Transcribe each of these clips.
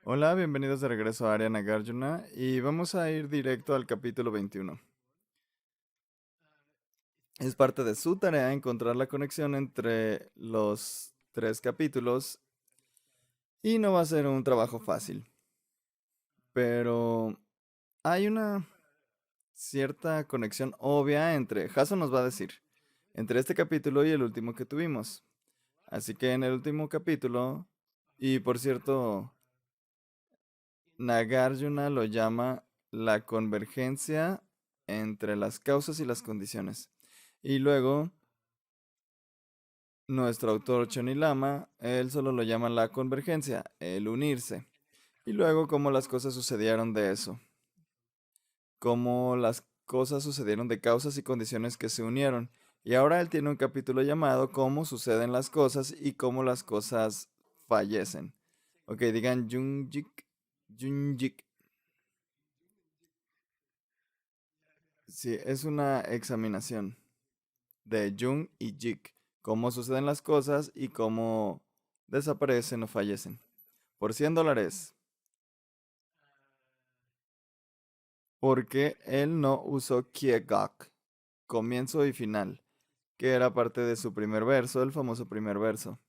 Hola, bienvenidos de regreso a Arya Nagarjuna y vamos a ir directo al capítulo 21. Es parte de su tarea encontrar la conexión entre los tres capítulos y no va a ser un trabajo fácil, pero hay una cierta conexión obvia entre, Jason nos va a decir, entre este capítulo y el último que tuvimos. Así que en el último capítulo, y por cierto, Nagarjuna lo llama la convergencia entre las causas y las condiciones. Y luego, nuestro autor Choni Lama, él solo lo llama la convergencia, el unirse. Y luego, cómo las cosas sucedieron de eso. Cómo las cosas sucedieron de causas y condiciones que se unieron. Y ahora él tiene un capítulo llamado Cómo suceden las cosas y cómo las cosas fallecen. Ok, digan Junjik, Junjik. Sí, es una examinación de Jung y Jik, cómo suceden las cosas y cómo desaparecen o fallecen. Por $100, porque él no usó Kiegak, comienzo y final, que era parte de su primer verso, el famoso primer verso,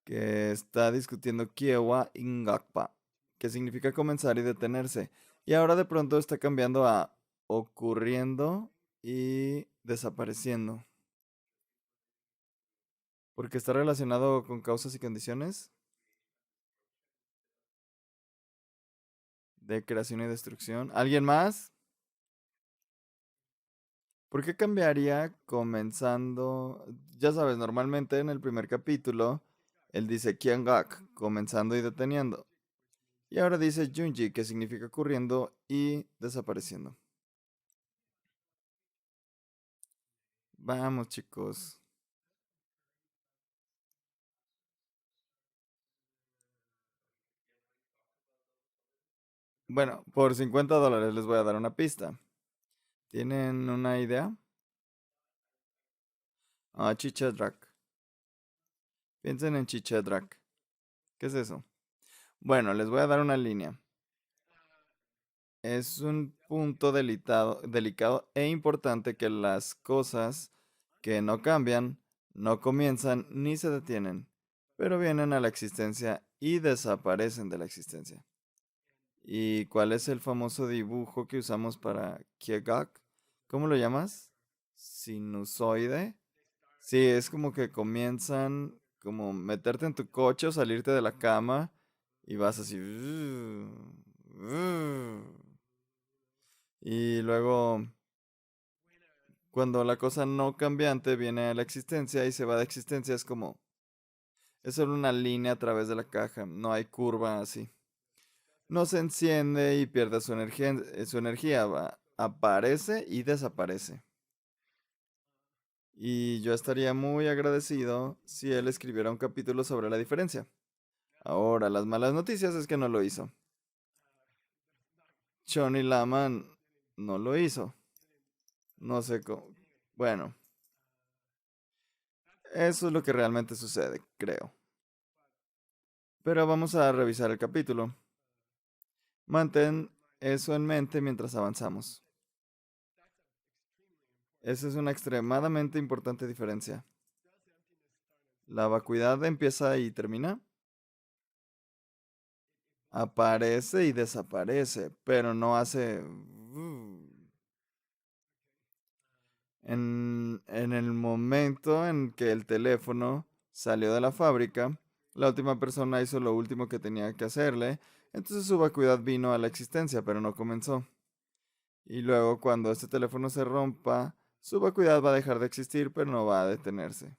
que está discutiendo Kiewa Ingakpa, que significa comenzar y detenerse. Y ahora de pronto está cambiando a ocurriendo y desapareciendo. Porque está relacionado con causas y condiciones de creación y destrucción. ¿Alguien más? ¿Por qué cambiaría comenzando? Ya sabes, normalmente en el primer capítulo él dice Kiangak, comenzando y deteniendo. Y ahora dice Junji, que significa ocurriendo y desapareciendo. Vamos, chicos. Bueno, por $50 les voy a dar una pista. ¿Tienen una idea? Ah, Chichedrak. Piensen en Chichedrak. ¿Qué es eso? Bueno, les voy a dar una línea. Es un punto delicado e importante que las cosas que no cambian, no comienzan ni se detienen, pero vienen a la existencia y desaparecen de la existencia. ¿Y cuál es el famoso dibujo que usamos para Kiegak? ¿Cómo lo llamas? Sinusoide. Sí, es como que comienzan como meterte en tu coche o salirte de la cama y vas así. Y luego, cuando la cosa no cambiante viene a la existencia y se va de existencia, es solo una línea a través de la caja, no hay curva así. No se enciende y pierde su energía aparece y desaparece. Y yo estaría muy agradecido si él escribiera un capítulo sobre la diferencia. Ahora, las malas noticias es que no lo hizo. Johnny Laman no lo hizo. No sé cómo. Bueno, eso es lo que realmente sucede, creo. Pero vamos a revisar el capítulo. Mantén eso en mente mientras avanzamos. Esa es una extremadamente importante diferencia. La vacuidad empieza y termina. Aparece y desaparece, pero no hace... En el momento en que el teléfono salió de la fábrica, la última persona hizo lo último que tenía que hacerle, entonces su vacuidad vino a la existencia, pero no comenzó. Y luego cuando este teléfono se rompa, su vacuidad va a dejar de existir, pero no va a detenerse.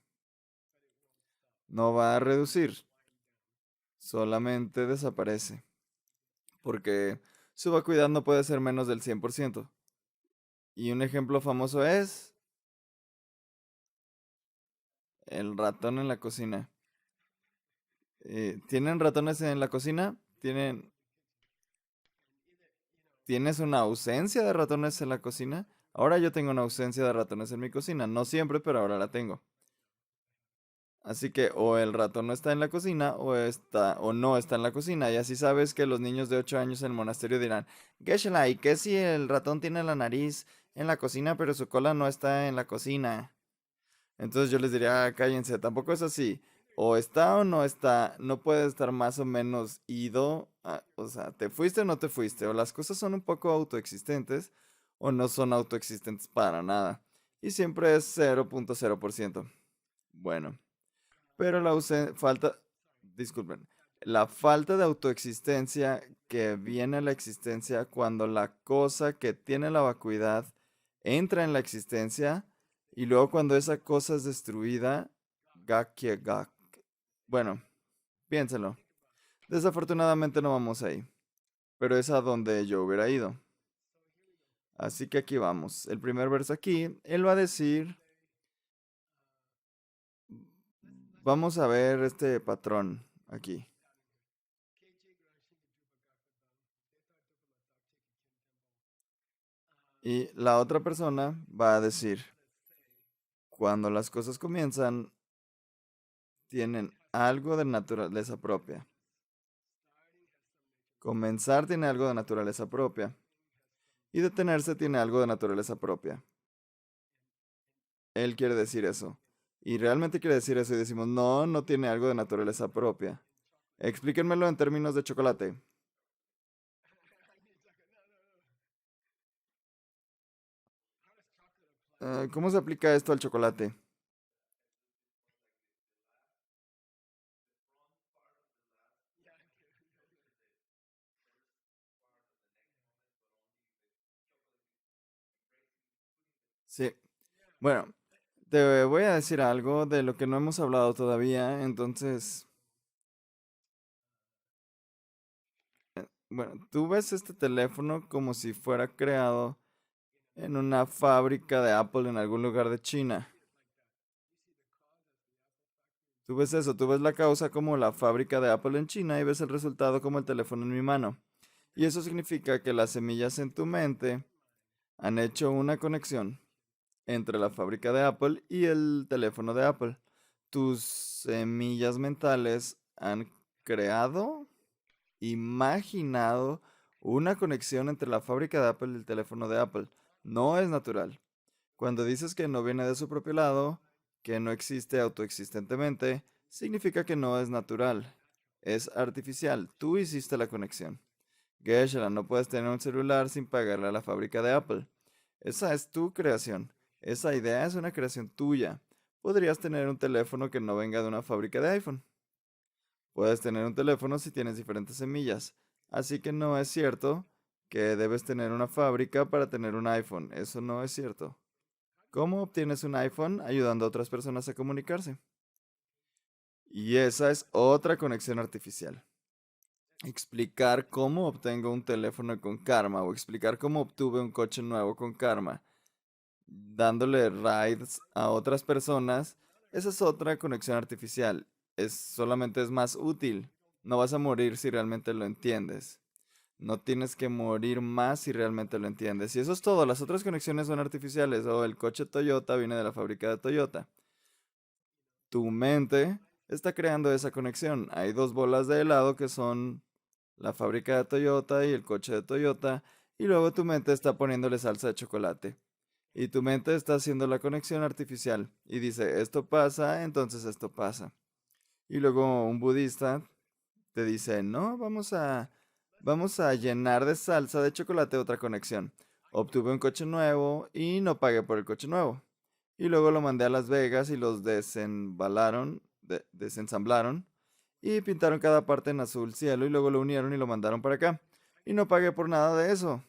No va a reducir, solamente desaparece. Porque su vacuidad no puede ser menos del 100%. Y un ejemplo famoso es el ratón en la cocina. ¿Tienen ratones en la cocina? ¿Tienes una ausencia de ratones en la cocina? Ahora yo tengo una ausencia de ratones en mi cocina. No siempre, pero ahora la tengo. Así que o el ratón no está en la cocina o no está en la cocina. Y así sabes que los niños de 8 años en el monasterio dirán, Geshe-la, ¿y qué si el ratón tiene la nariz en la cocina pero su cola no está en la cocina? Entonces yo les diría, cállense, tampoco es así. O está o no está, no puede estar más o menos ido. O sea, te fuiste o no te fuiste. O las cosas son un poco autoexistentes o no son autoexistentes para nada. Y siempre es 0.0%. Bueno, pero disculpen, la falta de autoexistencia que viene a la existencia cuando la cosa que tiene la vacuidad entra en la existencia y luego cuando esa cosa es destruida, gak. Bueno, piénsenlo. Desafortunadamente no vamos ahí, pero es a donde yo hubiera ido. Así que aquí vamos. El primer verso aquí, él va a decir, vamos a ver este patrón aquí. Y la otra persona va a decir, cuando las cosas comienzan, tienen algo de naturaleza propia. Comenzar tiene algo de naturaleza propia. Y detenerse tiene algo de naturaleza propia. Él quiere decir eso. Y realmente quiere decir eso y decimos, no, no tiene algo de naturaleza propia. Explíquenmelo en términos de chocolate. ¿Cómo se aplica esto al chocolate? Sí. Bueno, te voy a decir algo de lo que no hemos hablado todavía. Entonces, bueno, tú ves este teléfono como si fuera creado en una fábrica de Apple en algún lugar de China. Tú ves eso, tú ves la causa como la fábrica de Apple en China y ves el resultado como el teléfono en mi mano. Y eso significa que las semillas en tu mente han hecho una conexión entre la fábrica de Apple y el teléfono de Apple. Tus semillas mentales han creado, imaginado una conexión entre la fábrica de Apple y el teléfono de Apple. No es natural. Cuando dices que no viene de su propio lado, que no existe autoexistentemente, significa que no es natural. Es artificial. Tú hiciste la conexión. Geshe-la, no puedes tener un celular sin pagarle a la fábrica de Apple. Esa es tu creación. Esa idea es una creación tuya. Podrías tener un teléfono que no venga de una fábrica de iPhone. Puedes tener un teléfono si tienes diferentes semillas. Así que no es cierto que debes tener una fábrica para tener un iPhone. Eso no es cierto. ¿Cómo obtienes un iPhone? Ayudando a otras personas a comunicarse. Y esa es otra conexión artificial. Explicar cómo obtengo un teléfono con karma o explicar cómo obtuve un coche nuevo con karma, dándole rides a otras personas, esa es otra conexión artificial. Solamente es más útil. No vas a morir si realmente lo entiendes. No tienes que morir más si realmente lo entiendes. Y eso es todo. Las otras conexiones son artificiales. O el coche Toyota viene de la fábrica de Toyota. Tu mente está creando esa conexión. Hay dos bolas de helado que son la fábrica de Toyota y el coche de Toyota. Y luego tu mente está poniéndole salsa de chocolate. Y tu mente está haciendo la conexión artificial. Y dice, esto pasa, entonces esto pasa. Y luego un budista te dice, no, vamos a llenar de salsa de chocolate otra conexión. Obtuve un coche nuevo y no pagué por el coche nuevo. Y luego lo mandé a Las Vegas y los desensamblaron y pintaron cada parte en azul cielo y luego lo unieron y lo mandaron para acá. Y no pagué por nada de eso.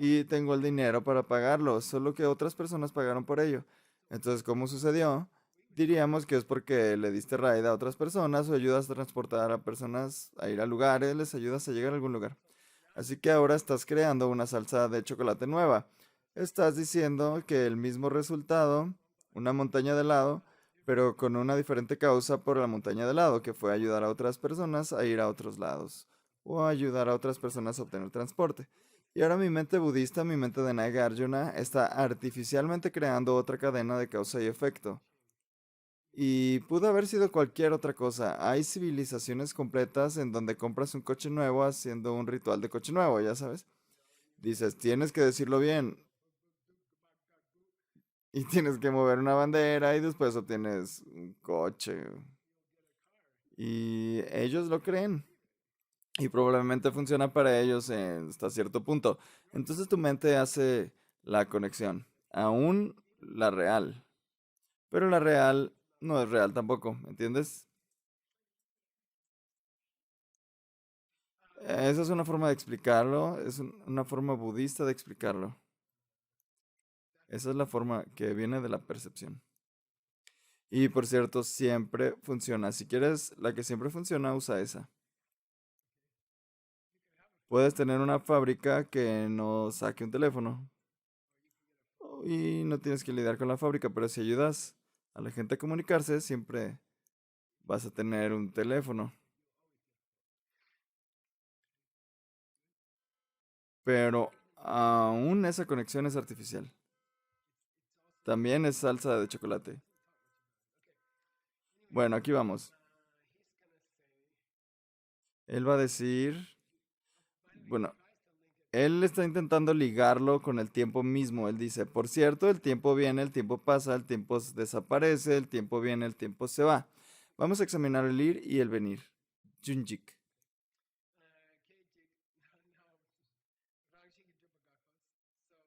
Y tengo el dinero para pagarlo, solo que otras personas pagaron por ello. Entonces, ¿cómo sucedió? Diríamos que es porque le diste ride a otras personas o ayudas a transportar a personas a ir a lugares, les ayudas a llegar a algún lugar. Así que ahora estás creando una salsa de chocolate nueva. Estás diciendo que el mismo resultado, una montaña de helado, pero con una diferente causa por la montaña de helado, que fue ayudar a otras personas a ir a otros lados o ayudar a otras personas a obtener transporte. Y ahora mi mente budista, mi mente de Nagarjuna, está artificialmente creando otra cadena de causa y efecto. Y pudo haber sido cualquier otra cosa. Hay civilizaciones completas en donde compras un coche nuevo haciendo un ritual de coche nuevo, ya sabes. Dices, tienes que decirlo bien y tienes que mover una bandera y después obtienes un coche. Y ellos lo creen. Y probablemente funciona para ellos hasta cierto punto. Entonces tu mente hace la conexión. Aún la real. Pero la real no es real tampoco, ¿entiendes? Esa es una forma de explicarlo. Es una forma budista de explicarlo. Esa es la forma que viene de la percepción. Y por cierto, siempre funciona. Si quieres la que siempre funciona, usa esa. Puedes tener una fábrica que no saque un teléfono y no tienes que lidiar con la fábrica, pero si ayudas a la gente a comunicarse, siempre vas a tener un teléfono. Pero aún esa conexión es artificial. También es salsa de chocolate. Bueno, aquí vamos. Él va a decir, bueno, él está intentando ligarlo con el tiempo mismo. Él dice, por cierto, el tiempo viene, el tiempo pasa, el tiempo desaparece, el tiempo viene, el tiempo se va. Vamos a examinar el ir y el venir. Junjik.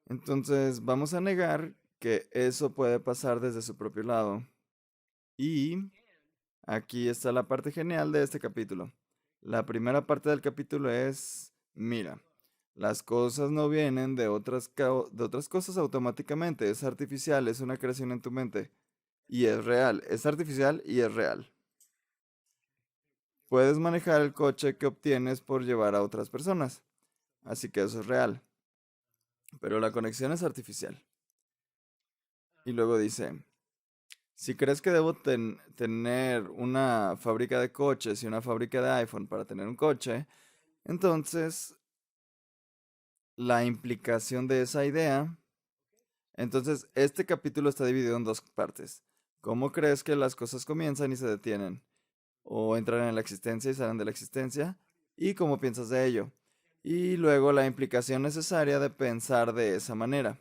Entonces, vamos a negar que eso puede pasar desde su propio lado. Y aquí está la parte genial de este capítulo. La primera parte del capítulo es, mira, las cosas no vienen de otras cosas automáticamente, es artificial, es una creación en tu mente. Y es real, es artificial y es real. Puedes manejar el coche que obtienes por llevar a otras personas, así que eso es real, pero la conexión es artificial. Y luego dice, si crees que debo tener una fábrica de coches y una fábrica de iPhone para tener un coche, entonces la implicación de esa idea, entonces este capítulo está dividido en dos partes. ¿Cómo crees que las cosas comienzan y se detienen? ¿O entran en la existencia y salen de la existencia? ¿Y cómo piensas de ello? Y luego la implicación necesaria de pensar de esa manera.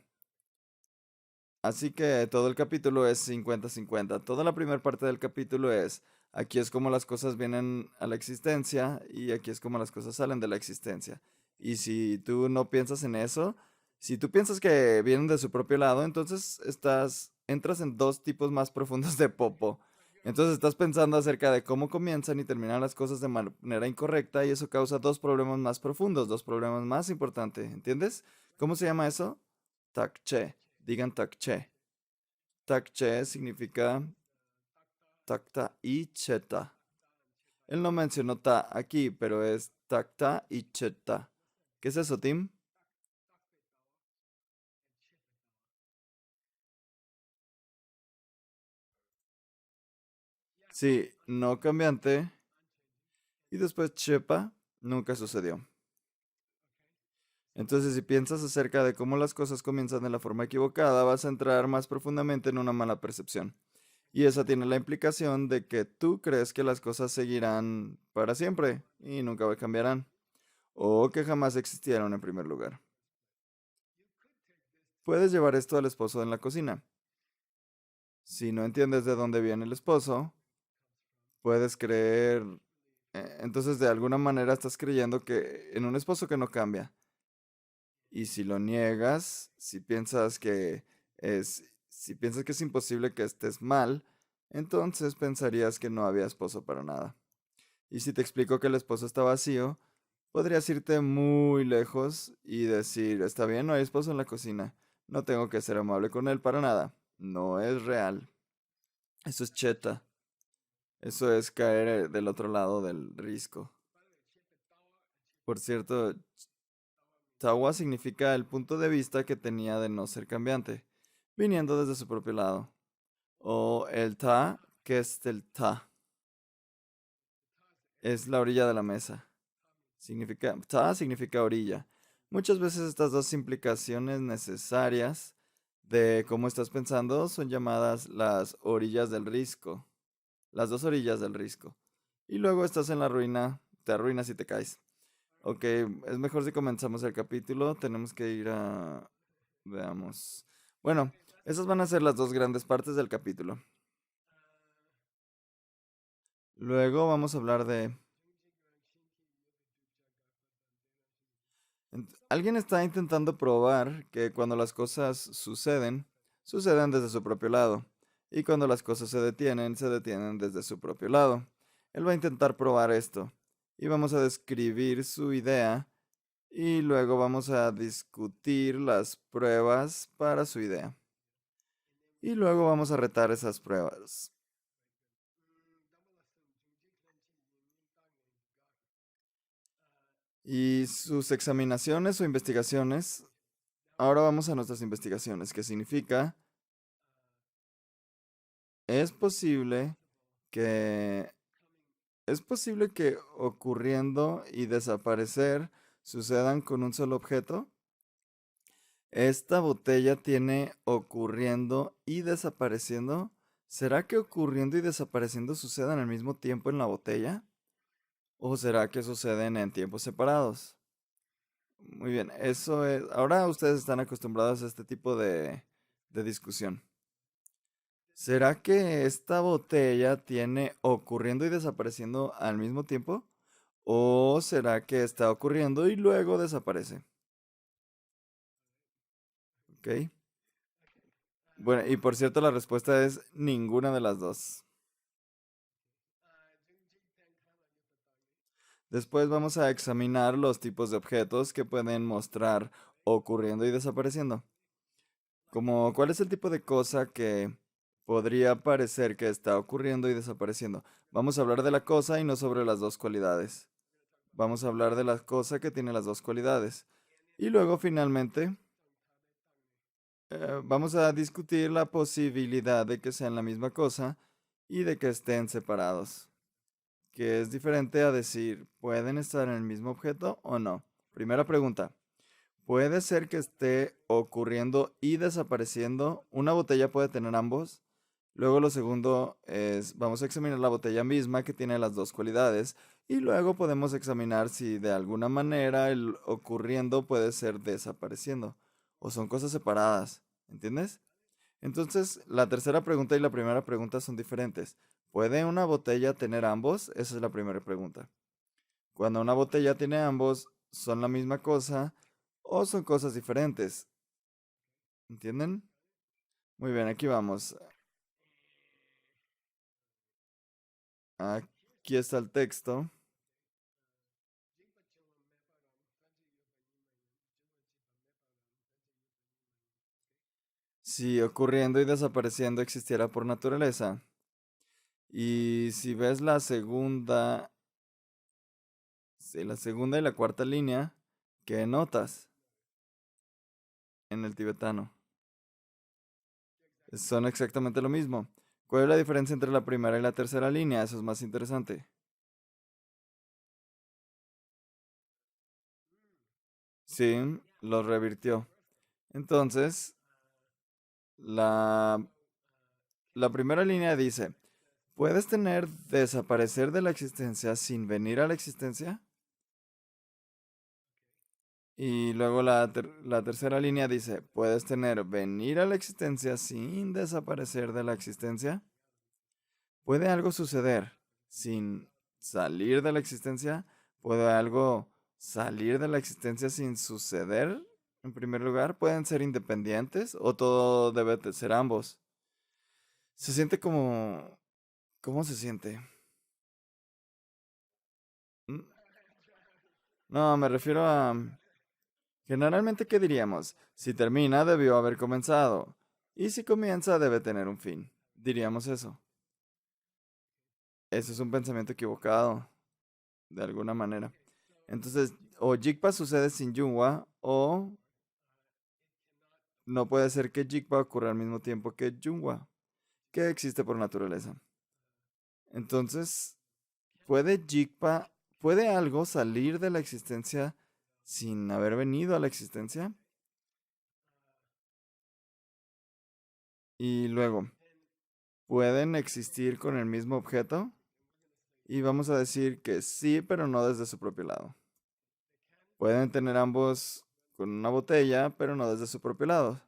Así que todo el capítulo es 50-50. Toda la primera parte del capítulo es, aquí es como las cosas vienen a la existencia y aquí es como las cosas salen de la existencia. Y si tú no piensas en eso, si tú piensas que vienen de su propio lado, entonces entras en dos tipos más profundos de popo. Entonces estás pensando acerca de cómo comienzan y terminan las cosas de manera incorrecta y eso causa dos problemas más profundos, dos problemas más importantes, ¿entiendes? ¿Cómo se llama eso? Takche. Digan takche. Takche significa takta y cheta. Él no mencionó ta aquí, pero es takta y cheta. ¿Qué es eso, Tim? Sí, no cambiante. Y después chepa, nunca sucedió. Entonces, si piensas acerca de cómo las cosas comienzan de la forma equivocada, vas a entrar más profundamente en una mala percepción. Y esa tiene la implicación de que tú crees que las cosas seguirán para siempre y nunca cambiarán, o que jamás existieron en primer lugar. Puedes llevar esto al esposo en la cocina. Si no entiendes de dónde viene el esposo, puedes creer, entonces de alguna manera estás creyendo que en un esposo que no cambia. Y si lo niegas, si piensas que es imposible que estés mal, entonces pensarías que no había esposo para nada. Y si te explico que el esposo está vacío, podrías irte muy lejos y decir, está bien, no hay esposo en la cocina, no tengo que ser amable con él para nada. No es real. Eso es cheta. Eso es caer del otro lado del risco. Por cierto, Tawa significa el punto de vista que tenía de no ser cambiante, viniendo desde su propio lado. O el ta, que es el ta, es la orilla de la mesa. Ta significa orilla. Muchas veces estas dos implicaciones necesarias de cómo estás pensando son llamadas las orillas del risco. las dos orillas del risco. Y luego estás en la ruina, te arruinas y te caes. Ok, es mejor si comenzamos el capítulo. Tenemos que ir a... Veamos. Bueno, esas van a ser las dos grandes partes del capítulo. Luego vamos a hablar de... Alguien está intentando probar que cuando las cosas suceden, suceden desde su propio lado. Y cuando las cosas se detienen desde su propio lado. Él va a intentar probar esto. Y vamos a describir su idea. Y luego vamos a discutir las pruebas para su idea. Y luego vamos a retar esas pruebas. Y sus examinaciones o investigaciones. Ahora vamos a nuestras investigaciones, que significa, es posible que es posible que ocurriendo y desaparecer sucedan con un solo objeto. Esta botella tiene ocurriendo y desapareciendo. ¿Será que ocurriendo y desapareciendo sucedan al mismo tiempo en la botella? ¿O será que suceden en tiempos separados? Muy bien, eso es. Ahora ustedes están acostumbrados a este tipo de discusión. ¿Será que esta botella tiene ocurriendo y desapareciendo al mismo tiempo? ¿O será que está ocurriendo y luego desaparece? ¿Ok? Bueno, y por cierto, la respuesta es ninguna de las dos. Después vamos a examinar los tipos de objetos que pueden mostrar ocurriendo y desapareciendo. Como, ¿cuál es el tipo de cosa que podría parecer que está ocurriendo y desapareciendo? Vamos a hablar de la cosa y no sobre las dos cualidades. Vamos a hablar de la cosa que tiene las dos cualidades. Y luego, finalmente, vamos a discutir la posibilidad de que sean la misma cosa y de que estén separados, que es diferente a decir, ¿pueden estar en el mismo objeto o no? Primera pregunta, ¿puede ser que esté ocurriendo y desapareciendo? ¿Una botella puede tener ambos? Luego lo segundo es, vamos a examinar la botella misma que tiene las dos cualidades y luego podemos examinar si de alguna manera el ocurriendo puede ser desapareciendo o son cosas separadas, ¿entiendes? Entonces, la tercera pregunta y la primera pregunta son diferentes. ¿Puede una botella tener ambos? Esa es la primera pregunta. Cuando una botella tiene ambos, ¿son la misma cosa o son cosas diferentes? ¿Entienden? Muy bien, aquí vamos. Aquí está el texto. Si ocurriendo y desapareciendo existiera por naturaleza. Y si ves la segunda, sí, la segunda y la cuarta línea, ¿qué notas en el tibetano? Son exactamente lo mismo. ¿Cuál es la diferencia entre la primera y la tercera línea? Eso es más interesante. Sí, lo revirtió. Entonces, la, la primera línea dice, ¿puedes tener desaparecer de la existencia sin venir a la existencia? Y luego la tercera línea dice, ¿puedes tener venir a la existencia sin desaparecer de la existencia? ¿Puede algo suceder sin salir de la existencia? ¿Puede algo salir de la existencia sin suceder? En primer lugar, ¿pueden ser independientes o todo debe de ser ambos? Se siente como... ¿Cómo se siente? Mm, No, me refiero a... Generalmente, ¿qué diríamos? Si termina, debió haber comenzado. Y si comienza, debe tener un fin. Diríamos eso. Eso es un pensamiento equivocado, de alguna manera. Entonces, o Jigpa sucede sin Junwa, o no puede ser que Jigpa ocurra al mismo tiempo que Junwa, que existe por naturaleza. Entonces, ¿puede Jigpa, puede algo salir de la existencia sin haber venido a la existencia? Y luego, pueden existir con el mismo objeto. Y vamos a decir que sí, pero no desde su propio lado. Pueden tener ambos con una botella, pero no desde su propio lado.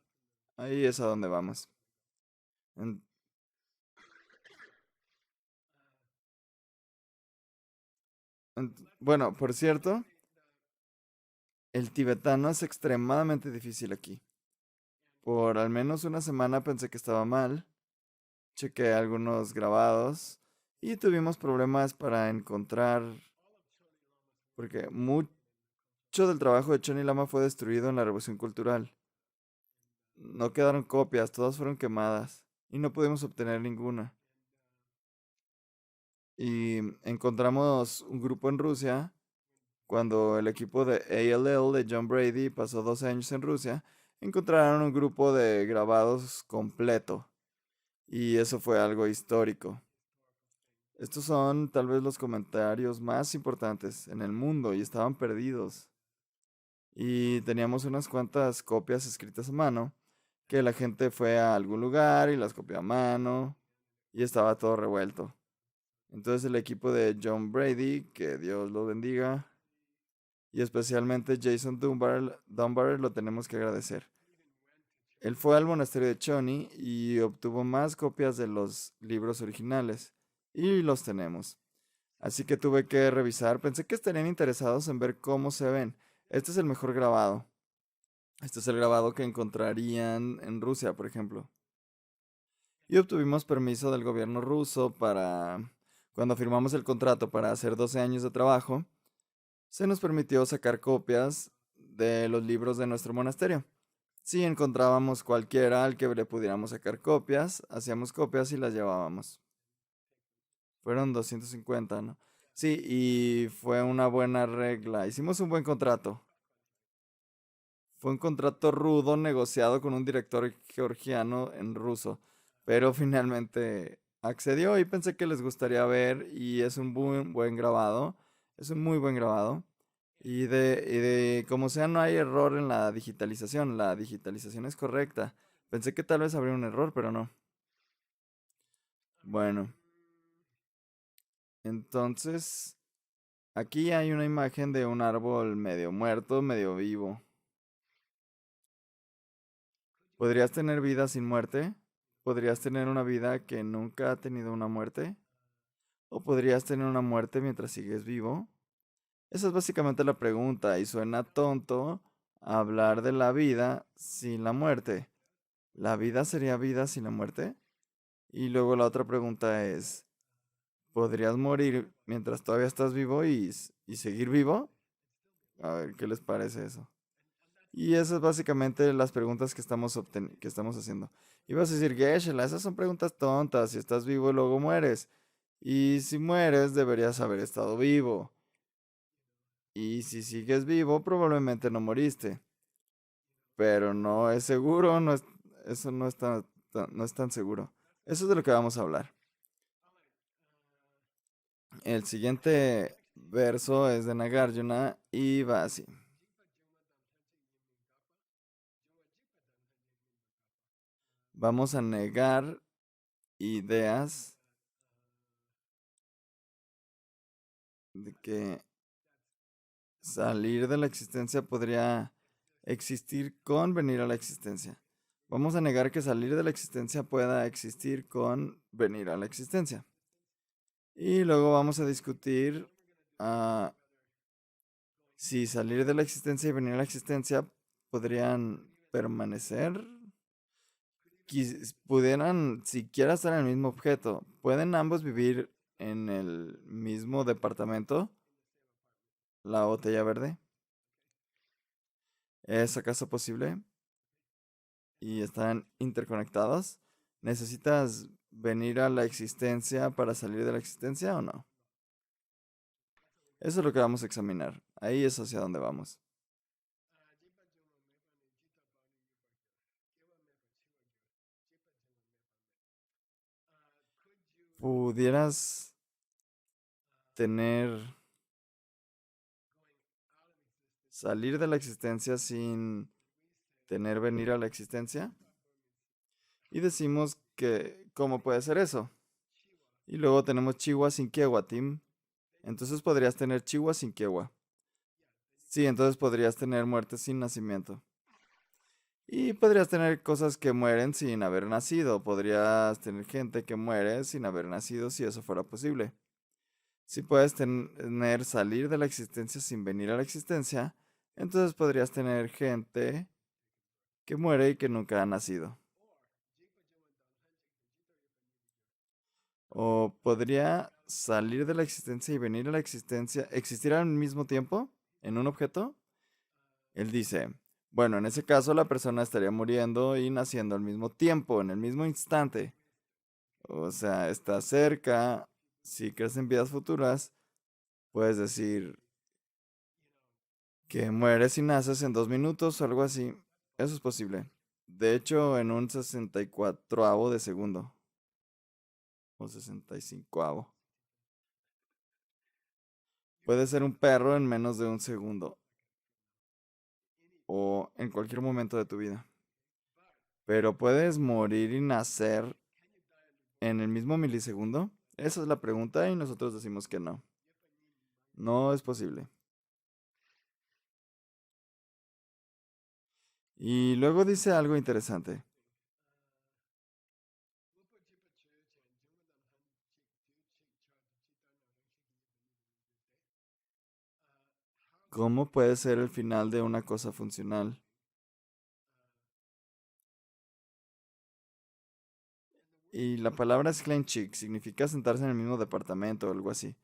Ahí es a donde vamos. En- bueno, por cierto, el tibetano es extremadamente difícil aquí. Por al menos una semana pensé que estaba mal. Chequé algunos grabados y tuvimos problemas para encontrar, porque mucho del trabajo de Choni Lama fue destruido en la Revolución Cultural. No quedaron copias, todas fueron quemadas y no pudimos obtener ninguna. Y encontramos un grupo en Rusia cuando el equipo de ALL de John Brady pasó 12 años en Rusia. Encontraron un grupo de grabados completo y eso fue algo histórico. Estos son tal vez los comentarios más importantes en el mundo y estaban perdidos. Y teníamos unas cuantas copias escritas a mano, que la gente fue a algún lugar y las copió a mano y estaba todo revuelto. Entonces el equipo de John Brady, que Dios lo bendiga, y especialmente Jason Dunbar lo tenemos que agradecer. Él fue al monasterio de Choni y obtuvo más copias de los libros originales. Y los tenemos. Así que tuve que revisar. Pensé que estarían interesados en ver cómo se ven. Este es el mejor grabado. Este es el grabado que encontrarían en Rusia, por ejemplo. Y obtuvimos permiso del gobierno ruso para... Cuando firmamos el contrato para hacer 12 años de trabajo, se nos permitió sacar copias de los libros de nuestro monasterio. Si encontrábamos cualquiera al que le pudiéramos sacar copias, hacíamos copias y las llevábamos. Fueron 250, ¿no? Sí, y fue una buena regla. Hicimos un buen contrato. Fue un contrato rudo negociado con un director georgiano en ruso, pero finalmente accedió y pensé que les gustaría ver y es un buen grabado. Es un muy buen grabado. Y de como sea, no hay error en la digitalización. La digitalización es correcta. Pensé que tal vez habría un error, pero no. Bueno, entonces aquí hay una imagen de un árbol medio muerto, medio vivo. ¿Podrías tener vida sin muerte? ¿Podrías tener una vida que nunca ha tenido una muerte? ¿O podrías tener una muerte mientras sigues vivo? Esa es básicamente la pregunta y suena tonto hablar de la vida sin la muerte. ¿La vida sería vida sin la muerte? Y luego la otra pregunta es, ¿podrías morir mientras todavía estás vivo y seguir vivo? A ver, ¿qué les parece eso? Y esas es básicamente las preguntas que estamos haciendo. Y vas a decir, Geshe-la, esas son preguntas tontas. Si estás vivo y luego mueres. Y si mueres, deberías haber estado vivo. Y si sigues vivo, probablemente no moriste. Pero no es seguro, eso no es tan seguro. Eso es de lo que vamos a hablar. El siguiente verso es de Nagarjuna y va así. Vamos a negar ideas de que salir de la existencia podría existir con venir a la existencia. Vamos a negar que salir de la existencia pueda existir con venir a la existencia. Y luego vamos a discutir ah, si salir de la existencia y venir a la existencia podrían permanecer, pudieran siquiera estar en el mismo objeto. ¿Pueden ambos vivir en el mismo departamento? La botella verde. ¿Es acaso posible? ¿Y están interconectados? ¿Necesitas venir a la existencia para salir de la existencia o no? Eso es lo que vamos a examinar. Ahí es hacia donde vamos. ¿Pudieras tener salir de la existencia sin tener venir a la existencia? Y decimos ¿cómo puede ser eso? Y luego tenemos Chihuahua sin Tim. Entonces podrías tener Chihuahua sin Kiewa. Sí, entonces podrías tener muerte sin nacimiento. Y podrías tener cosas que mueren sin haber nacido. Podrías tener gente que muere sin haber nacido si eso fuera posible. Si puedes tener salir de la existencia sin venir a la existencia, entonces podrías tener gente que muere y que nunca ha nacido. O podría salir de la existencia y venir a la existencia, existir al mismo tiempo en un objeto. Él dice, bueno, en ese caso la persona estaría muriendo y naciendo al mismo tiempo, en el mismo instante. O sea, está cerca. Si crees en vidas futuras, puedes decir que mueres y naces en 2 minutos o algo así. Eso es posible. De hecho, en un 64avo de segundo. O 65avo. Puede ser un perro en menos de un segundo. O en cualquier momento de tu vida. Pero puedes morir y nacer en el mismo milisegundo. Esa es la pregunta y nosotros decimos que no. No es posible. Y luego dice algo interesante. ¿Cómo puede ser el final de una cosa funcional? Y la palabra es chick, significa sentarse en el mismo departamento o algo así.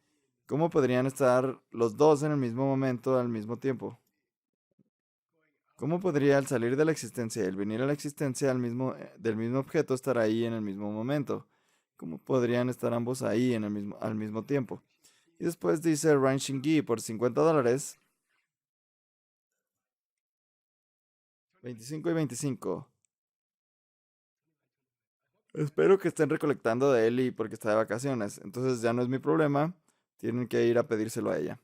¿Cómo podrían estar los dos en el mismo momento al mismo tiempo? ¿Cómo podría el salir de la existencia y el venir a la existencia del mismo objeto estar ahí en el mismo momento? ¿Cómo podrían estar ambos ahí al mismo tiempo? Y después dice Ran Shingi por $50. 25 y 25. Espero que estén recolectando de él y porque está de vacaciones. Entonces ya no es mi problema. Tienen que ir a pedírselo a ella.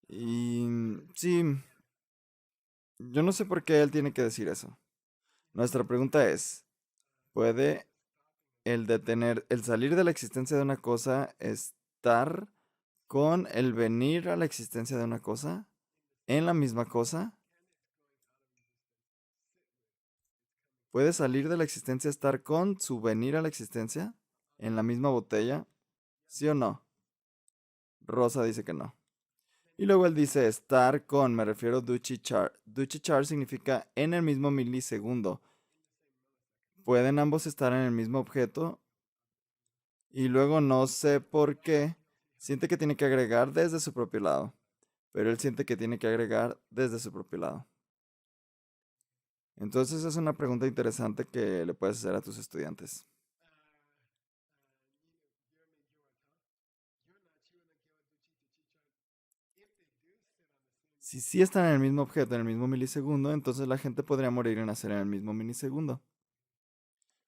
Y sí, yo no sé por qué él tiene que decir eso. Nuestra pregunta es, ¿puede el salir de la existencia de una cosa estar con el venir a la existencia de una cosa en la misma cosa? ¿Puede salir de la existencia estar con su venir a la existencia en la misma botella? ¿Sí o no? Rosa dice que no. Y luego él dice estar con, me refiero a Duchi-char. Duchi-char significa en el mismo milisegundo. Pueden ambos estar en el mismo objeto y luego no sé por qué siente que tiene que agregar desde su propio lado. Pero él siente que tiene que agregar desde su propio lado. Entonces es una pregunta interesante que le puedes hacer a tus estudiantes. Si sí están en el mismo objeto en el mismo milisegundo, entonces la gente podría morir y nacer en el mismo milisegundo.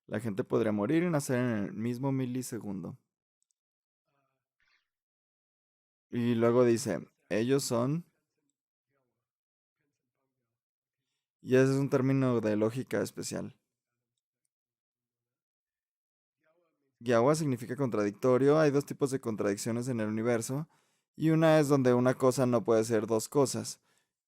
La gente podría morir y nacer en el mismo milisegundo. Y luego dice, ellos son, y ese es un término de lógica especial. Gyawa significa contradictorio, hay dos tipos de contradicciones en el universo, y una es donde una cosa no puede ser dos cosas.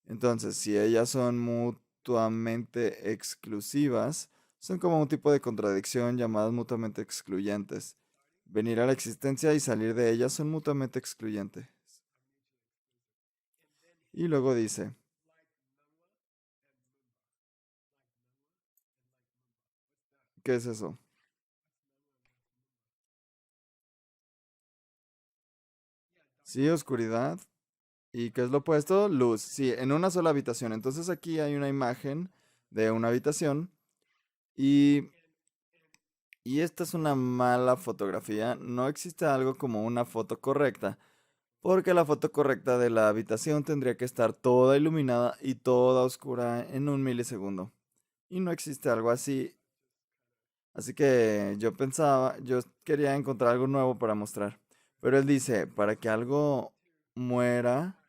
Entonces, si ellas son mutuamente exclusivas, son como un tipo de contradicción llamadas mutuamente excluyentes. Venir a la existencia y salir de ellas son mutuamente excluyentes. Y luego dice, ¿qué es eso? Sí, oscuridad. ¿Y qué es lo opuesto? Luz. Sí, en una sola habitación. Entonces aquí hay una imagen de una habitación y, y esta es una mala fotografía. No existe algo como una foto correcta, porque la foto correcta de la habitación tendría que estar toda iluminada y toda oscura en un milisegundo. Y no existe algo así. Así que yo quería encontrar algo nuevo para mostrar. Pero él dice, para que algo muera,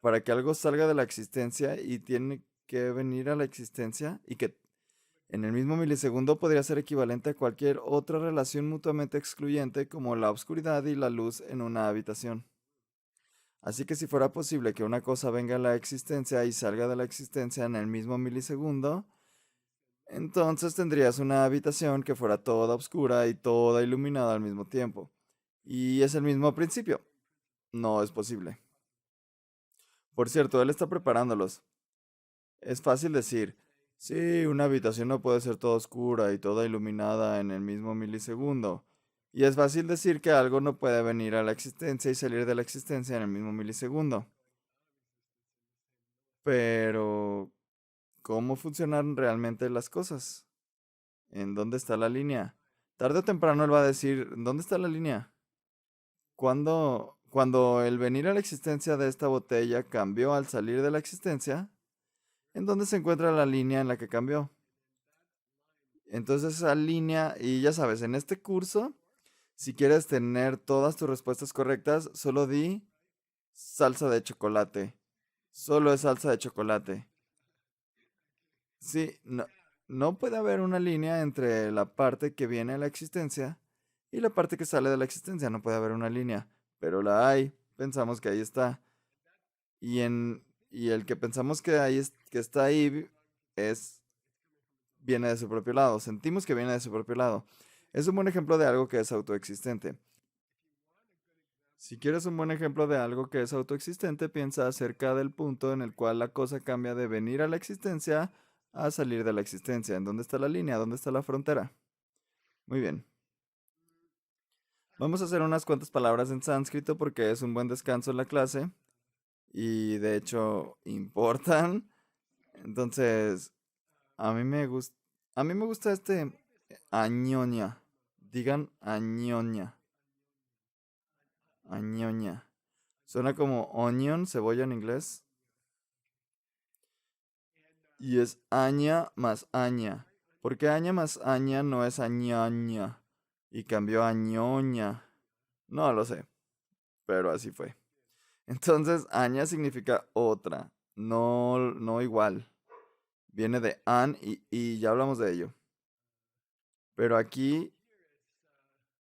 para que algo salga de la existencia y tiene que venir a la existencia y que En el mismo milisegundo podría ser equivalente a cualquier otra relación mutuamente excluyente como la oscuridad y la luz en una habitación. Así que si fuera posible que una cosa venga a la existencia y salga de la existencia en el mismo milisegundo, entonces tendrías una habitación que fuera toda oscura y toda iluminada al mismo tiempo. Y es el mismo principio. No es posible. Por cierto, él está preparándolos. Es fácil decir, sí, una habitación no puede ser toda oscura y toda iluminada en el mismo milisegundo. Y es fácil decir que algo no puede venir a la existencia y salir de la existencia en el mismo milisegundo. Pero, ¿cómo funcionan realmente las cosas? ¿En dónde está la línea? Tarde o temprano él va a decir, ¿dónde está la línea? Cuando el venir a la existencia de esta botella cambió al salir de la existencia, ¿en dónde se encuentra la línea en la que cambió? Entonces esa línea, y ya sabes, en este curso, si quieres tener todas tus respuestas correctas, solo di salsa de chocolate. Solo es salsa de chocolate. Sí, no, no puede haber una línea entre la parte que viene a la existencia y la parte que sale de la existencia. No puede haber una línea, pero la hay. Pensamos que ahí está. Y el que pensamos que que está ahí es viene de su propio lado. Sentimos que viene de su propio lado. Es un buen ejemplo de algo que es autoexistente. Si quieres un buen ejemplo de algo que es autoexistente, piensa acerca del punto en el cual la cosa cambia de venir a la existencia a salir de la existencia. ¿En dónde está la línea? ¿Dónde está la frontera? Muy bien. Vamos a hacer unas cuantas palabras en sánscrito porque es un buen descanso en la clase y de hecho importan. Entonces, a mí me gusta este añoña. Digan añoña. Añoña. Suena como onion, cebolla en inglés. Y es aña más aña. ¿Por qué aña más aña no es añaña? Y cambió a ñoña. No lo sé, pero así fue. Entonces, aña significa otra, no igual. Viene de an y ya hablamos de ello. Pero aquí,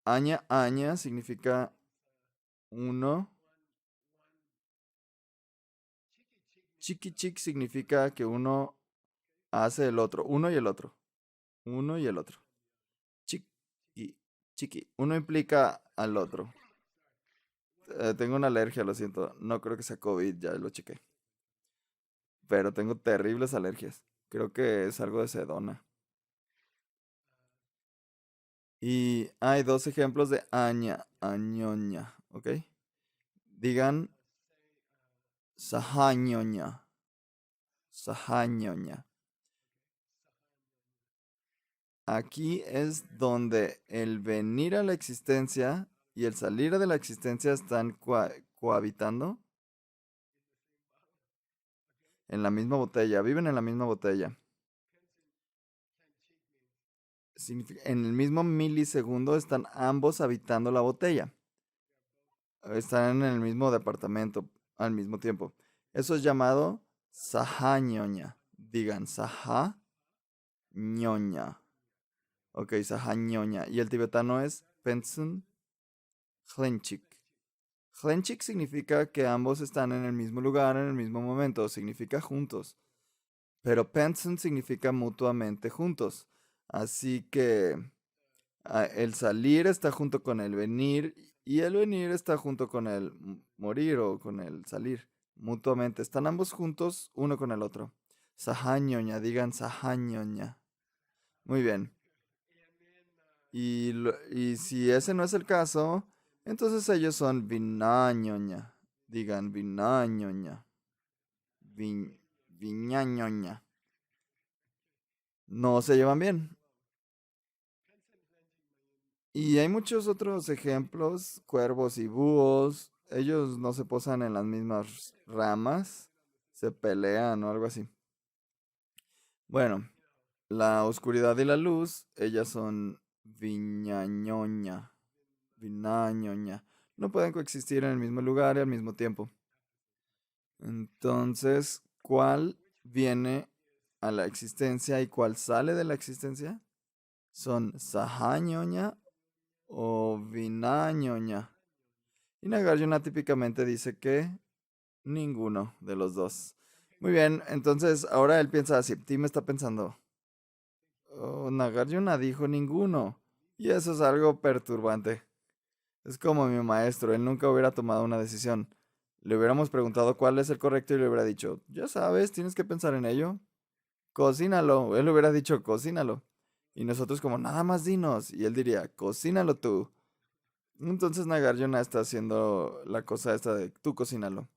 aña, aña significa uno. Chiqui chic significa que uno hace el otro. Uno y el otro. Uno y el otro. Chiqui, chiqui. Uno implica al otro. Tengo una alergia, lo siento. No creo que sea COVID, ya lo chequé. Pero tengo terribles alergias. Creo que es algo de sedona. Y hay dos ejemplos de aña, añoña, ¿ok? Digan sajañoña, sajañoña. Aquí es donde el venir a la existencia y el salir de la existencia están cohabitando en la misma botella, viven en la misma botella. En el mismo milisegundo están ambos habitando la botella. Están en el mismo departamento al mismo tiempo. Eso es llamado sahañoña. Digan saha ñoña. Ok, saha ñoña. Y el tibetano es pensun hlenchik. Hlenchik significa que ambos están en el mismo lugar en el mismo momento. Significa juntos. Pero pensun significa mutuamente juntos. Así que el salir está junto con el venir y el venir está junto con el morir o con el salir. Mutuamente. Están ambos juntos uno con el otro. Sahañoña, digan sahañoña. Muy bien. Y si ese no es el caso, entonces ellos son vinañoña. Digan vinañoña. Vin, viñañoña. No se llevan bien. Y hay muchos otros ejemplos, cuervos y búhos. Ellos no se posan en las mismas ramas, se pelean o algo así. Bueno, la oscuridad y la luz, ellas son viñañoña, vinañoña. No pueden coexistir en el mismo lugar y al mismo tiempo. Entonces, ¿cuál viene? a la existencia y cuál sale de la existencia son Sahañoña o Vinañoña. Y Nagarjuna típicamente dice que ninguno de los dos. Muy bien, entonces ahora él piensa así. Tim está pensando, oh, Nagarjuna dijo ninguno. Y eso es algo perturbante. Es como mi maestro, él nunca hubiera tomado una decisión. Le hubiéramos preguntado cuál es el correcto y le hubiera dicho, ya sabes, tienes que pensar en ello. Cocínalo. Él hubiera dicho, cocínalo. Y nosotros como, nada más dinos. Y él diría, cocínalo tú. Entonces Nagarjuna está haciendo la cosa esta de tú cocínalo.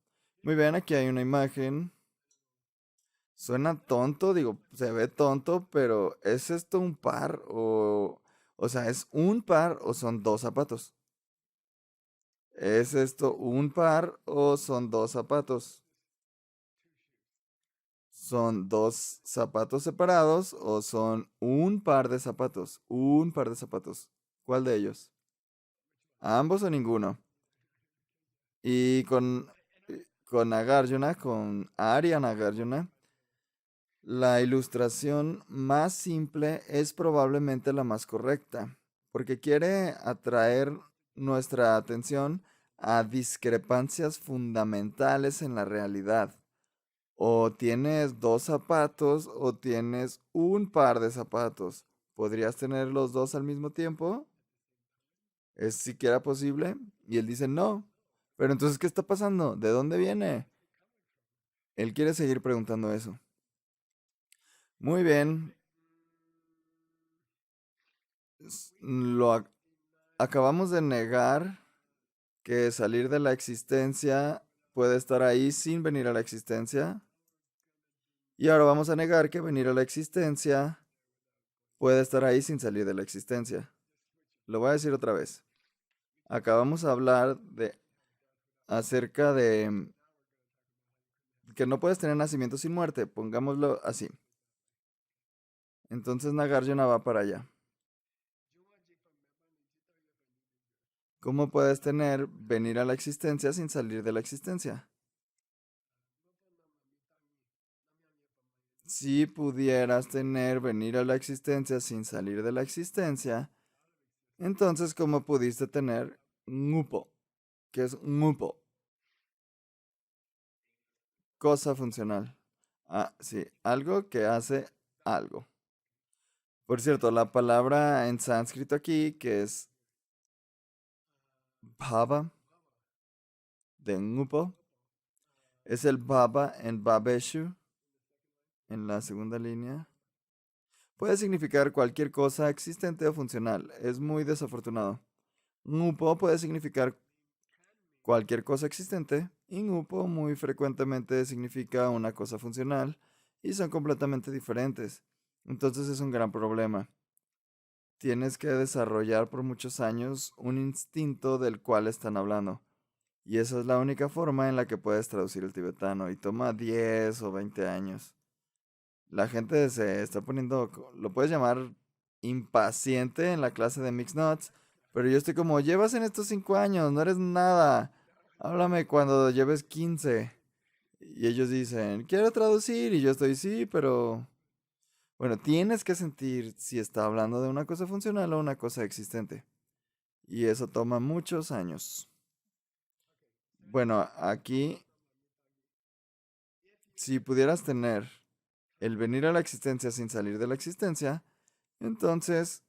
Muy bien, aquí hay una imagen. Suena tonto, digo, se ve tonto, pero ¿es esto un par o sea, es un par o son dos zapatos? ¿Es esto un par o son dos zapatos? ¿Son dos zapatos separados o son un par de zapatos? Un par de zapatos. ¿Cuál de ellos? ¿Ambos o ninguno? Y con Nagarjuna, con Arya Nagarjuna, la ilustración más simple es probablemente la más correcta, porque quiere atraer nuestra atención a discrepancias fundamentales en la realidad. O tienes dos zapatos o tienes un par de zapatos. ¿Podrías tener los dos al mismo tiempo? ¿Es siquiera posible? Y él dice no. Pero entonces, ¿qué está pasando? ¿De dónde viene? Él quiere seguir preguntando eso. Muy bien. Acabamos de negar que salir de la existencia puede estar ahí sin venir a la existencia. Y ahora vamos a negar que venir a la existencia puede estar ahí sin salir de la existencia. Lo voy a decir otra vez. Acabamos de hablar de acerca de que no puedes tener nacimiento sin muerte, pongámoslo así. Entonces Nagarjuna va para allá. ¿Cómo puedes tener venir a la existencia sin salir de la existencia? Si pudieras tener venir a la existencia sin salir de la existencia, entonces ¿cómo pudiste tener ngupo? ¿Qué es ngupo? Cosa funcional. Ah, sí, algo que hace algo. Por cierto, la palabra en sánscrito aquí, que es bhava, de ngupo, es el bhava en babeshu, en la segunda línea. Puede significar cualquier cosa existente o funcional. Es muy desafortunado. Ngupo puede significar cualquier cosa existente y ngupo muy frecuentemente significa una cosa funcional y son completamente diferentes. Entonces es un gran problema. Tienes que desarrollar por muchos años un instinto del cual están hablando. Y esa es la única forma en la que puedes traducir el tibetano. Y toma 10 o 20 años. La gente se está poniendo, lo puedes llamar impaciente en la clase de Mixed Nuts. Pero yo estoy como, llevas en estos 5 años, no eres nada. Háblame cuando lleves 15. Y ellos dicen, quiero traducir. Y yo estoy, sí, pero... Bueno, tienes que sentir si está hablando de una cosa funcional o una cosa existente. Y eso toma muchos años. Bueno, aquí, si pudieras tener el venir a la existencia sin salir de la existencia, entonces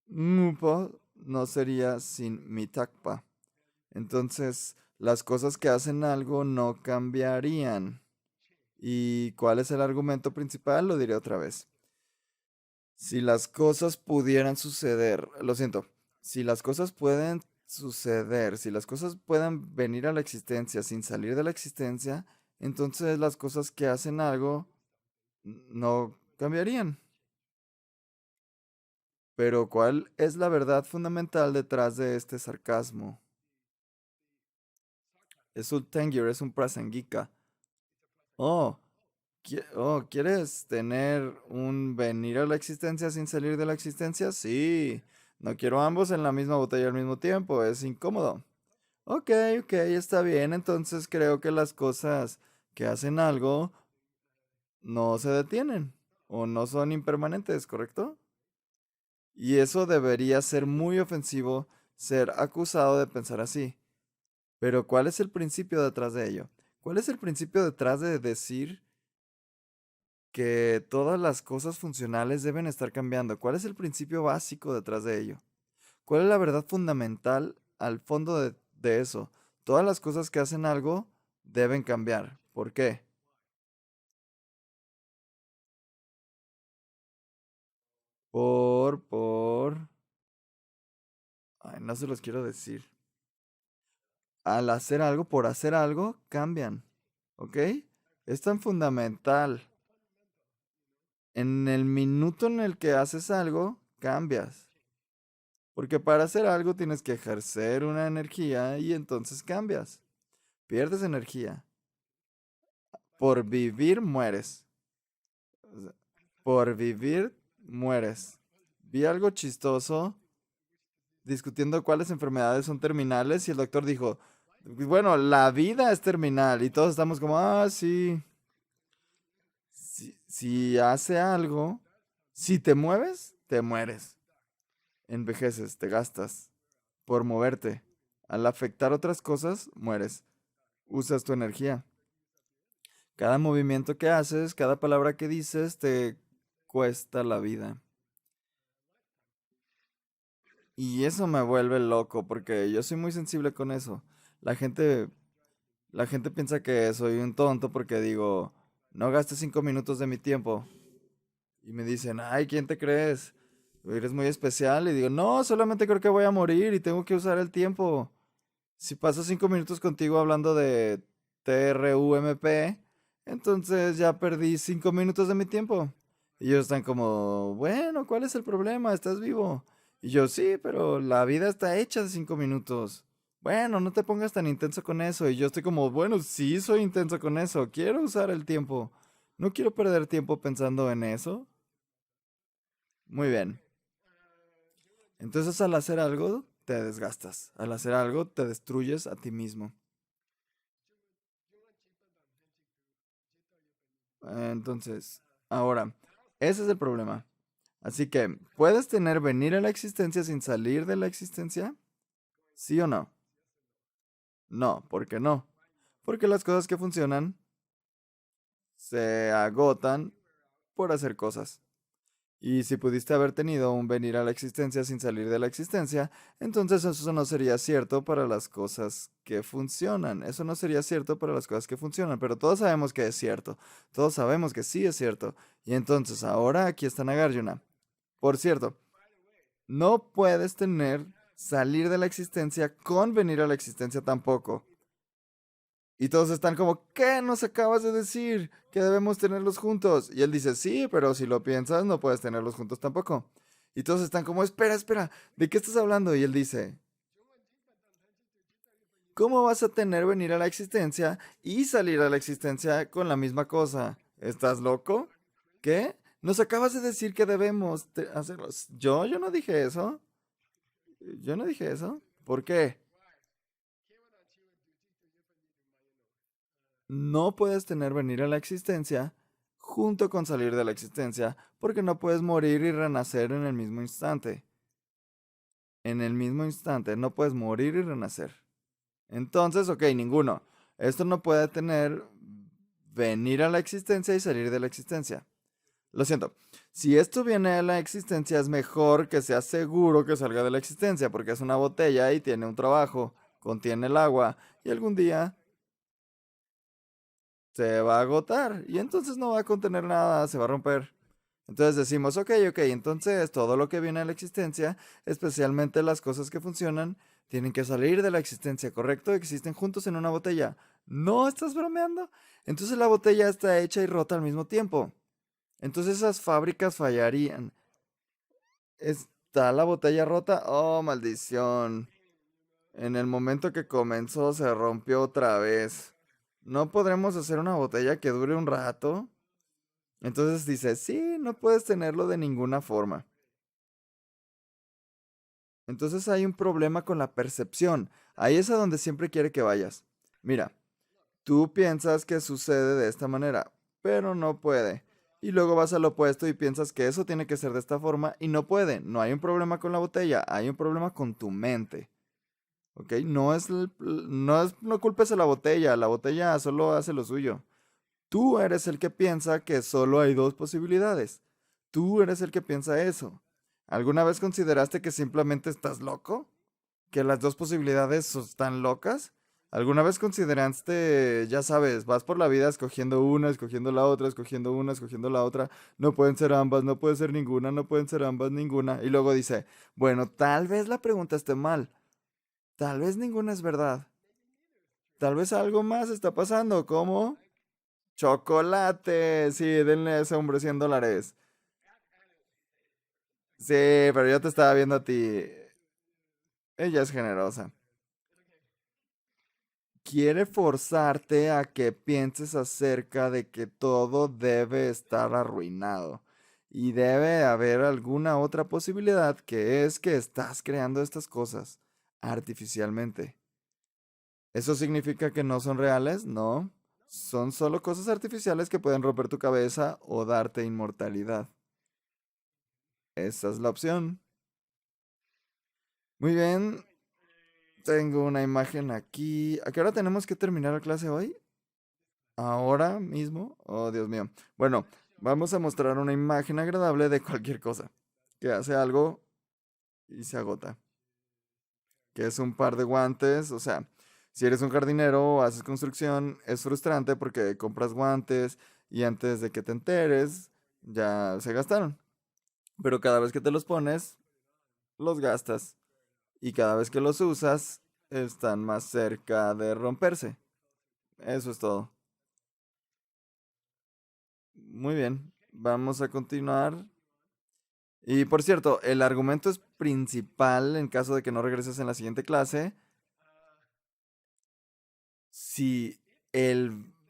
Nupo no sería sin Mitakpa. Entonces, las cosas que hacen algo no cambiarían. ¿Y cuál es el argumento principal? Lo diré otra vez. Si las cosas pudieran suceder, lo siento, si las cosas pueden suceder, si las cosas puedan venir a la existencia sin salir de la existencia, entonces las cosas que hacen algo no cambiarían. Pero ¿cuál es la verdad fundamental detrás de este sarcasmo? Es un Tengyur, es un Prasangika. Oh, ¿quieres tener un venir a la existencia sin salir de la existencia? Sí. No quiero ambos en la misma botella al mismo tiempo, es incómodo. Ok, ok, está bien. Entonces creo que las cosas que hacen algo no se detienen. o no son impermanentes, ¿correcto? Y eso debería ser muy ofensivo ser acusado de pensar así. Pero ¿cuál es el principio detrás de ello? ¿Cuál es el principio detrás de decir que todas las cosas funcionales deben estar cambiando? ¿Cuál es el principio básico detrás de ello? ¿Cuál es la verdad fundamental al fondo de eso? Todas las cosas que hacen algo deben cambiar. ¿Por qué? Por... Ay, no se los quiero decir. Al hacer algo, por hacer algo, cambian. ¿Ok? Es tan fundamental. En el minuto en el que haces algo, cambias. Porque para hacer algo tienes que ejercer una energía y entonces cambias. Pierdes energía. Por vivir, mueres. O sea, por vivir, mueres. Vi algo chistoso discutiendo cuáles enfermedades son terminales y el doctor dijo, bueno, la vida es terminal y todos estamos como, ah, sí, si hace algo, si te mueves, te mueres, envejeces, te gastas por moverte. Al afectar otras cosas, mueres, usas tu energía. Cada movimiento que haces, cada palabra que dices, te cuesta la vida. Y eso me vuelve loco porque yo soy muy sensible con eso. La gente La gente piensa que soy un tonto porque digo, no gastes 5 minutos de mi tiempo. Y me dicen, ay, ¿quién te crees? Eres muy especial. Y digo, no, solamente creo que voy a morir y tengo que usar el tiempo. Si paso 5 minutos contigo hablando de TRUMP, entonces ya perdí 5 minutos de mi tiempo. Y ellos están como, bueno, ¿cuál es el problema? ¿Estás vivo? Y yo, sí, pero la vida está hecha de 5 minutos. Bueno, no te pongas tan intenso con eso. Y yo estoy como, bueno, sí, soy intenso con eso. Quiero usar el tiempo. No quiero perder tiempo pensando en eso. Muy bien. Entonces al hacer algo, te desgastas. Al hacer algo, te destruyes a ti mismo. Entonces, ahora, ese es el problema. Así que, ¿puedes tener venir a la existencia sin salir de la existencia? ¿Sí o no? No, ¿por qué no? Porque las cosas que funcionan se agotan por hacer cosas. Y si pudiste haber tenido un venir a la existencia sin salir de la existencia, entonces eso no sería cierto para las cosas que funcionan. Eso no sería cierto para las cosas que funcionan, pero todos sabemos que es cierto. Todos sabemos que sí es cierto. Y entonces ahora aquí está Nagarjuna. Por cierto, no puedes tener salir de la existencia con venir a la existencia tampoco. Y todos están como, ¿qué nos acabas de decir? Que debemos tenerlos juntos. Y él dice, sí, pero si lo piensas, no puedes tenerlos juntos tampoco. Y todos están como, espera, espera, ¿de qué estás hablando? Y él dice, ¿cómo vas a tener venir a la existencia y salir a la existencia con la misma cosa? ¿Estás loco? ¿Qué? Nos acabas de decir que debemos hacerlos. Yo no dije eso. Yo no dije eso. ¿Por qué? No puedes tener venir a la existencia junto con salir de la existencia, porque no puedes morir y renacer en el mismo instante. En el mismo instante, no puedes morir y renacer. Entonces, ok, ninguno. Esto no puede tener venir a la existencia y salir de la existencia. Lo siento. Si esto viene a la existencia, es mejor que sea seguro que salga de la existencia, porque es una botella y tiene un trabajo, contiene el agua, y algún día se va a agotar y entonces no va a contener nada, se va a romper. Entonces decimos, ok, ok, entonces todo lo que viene a la existencia, especialmente las cosas que funcionan, tienen que salir de la existencia, ¿correcto? Existen juntos en una botella. ¿No estás bromeando? Entonces la botella está hecha y rota al mismo tiempo. Entonces esas fábricas fallarían. ¿Está la botella rota? Oh, maldición. En el momento que comenzó se rompió otra vez. ¿No podremos hacer una botella que dure un rato? Entonces dice, sí, no puedes tenerlo de ninguna forma. Entonces hay un problema con la percepción. Ahí es a donde siempre quiere que vayas. Mira, tú piensas que sucede de esta manera, pero no puede. Y luego vas al opuesto y piensas que eso tiene que ser de esta forma y no puede. No hay un problema con la botella, hay un problema con tu mente. ¿Ok? No culpes a la botella solo hace lo suyo. Tú eres el que piensa que solo hay dos posibilidades. Tú eres el que piensa eso. ¿Alguna vez consideraste que simplemente estás loco? ¿Que las dos posibilidades están locas? ¿Alguna vez consideraste, ya sabes, vas por la vida escogiendo una, escogiendo la otra, escogiendo una, escogiendo la otra? No pueden ser ambas, no puede ser ninguna, no pueden ser ambas, ninguna. Y luego dice, bueno, tal vez la pregunta esté mal. Tal vez ninguna es verdad. Tal vez algo más está pasando, ¿cómo? Chocolate. Sí, denle a ese hombre $100. Sí, pero yo te estaba viendo a ti. Ella es generosa. Quiere forzarte a que pienses acerca de que todo debe estar arruinado. Y debe haber alguna otra posibilidad que es que estás creando estas cosas artificialmente. ¿Eso significa que no son reales? No. Son solo cosas artificiales que pueden romper tu cabeza o darte inmortalidad. Esa es la opción. Muy bien, tengo una imagen aquí. ¿A qué hora tenemos que terminar la clase hoy? ¿Ahora mismo? Oh, Dios mío. Bueno, vamos a mostrar una imagen agradable de cualquier cosa que hace algo y se agota. Que es un par de guantes, o sea, si eres un jardinero o haces construcción, es frustrante porque compras guantes y antes de que te enteres, ya se gastaron. Pero cada vez que te los pones, los gastas. Y cada vez que los usas, están más cerca de romperse. Eso es todo. Muy bien, vamos a continuar. Y por cierto, el argumento es principal en caso de que no regreses en la siguiente clase. Si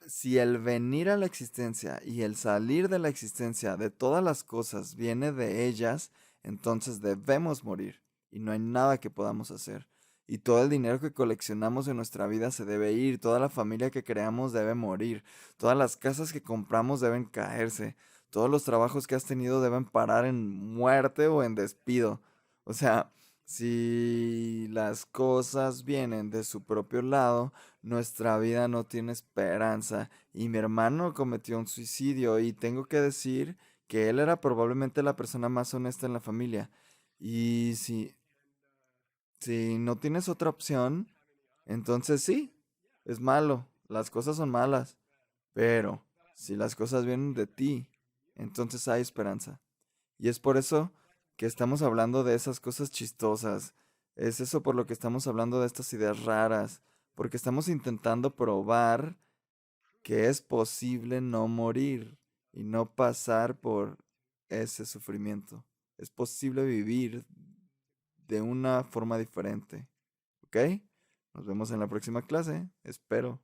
si el venir a la existencia y el salir de la existencia de todas las cosas viene de ellas, entonces debemos morir y no hay nada que podamos hacer. Y todo el dinero que coleccionamos en nuestra vida se debe ir, toda la familia que creamos debe morir, todas las casas que compramos deben caerse, todos los trabajos que has tenido deben parar en muerte o en despido. O sea, si las cosas vienen de su propio lado, nuestra vida no tiene esperanza y mi hermano cometió un suicidio y tengo que decir que él era probablemente la persona más honesta en la familia. Y si no tienes otra opción, entonces sí, es malo, las cosas son malas, pero si las cosas vienen de ti, entonces hay esperanza. Y es por eso que estamos hablando de esas cosas chistosas. Es eso por lo que estamos hablando de estas ideas raras. Porque estamos intentando probar que es posible no morir y no pasar por ese sufrimiento. Es posible vivir de una forma diferente. ¿Ok? Nos vemos en la próxima clase. Espero.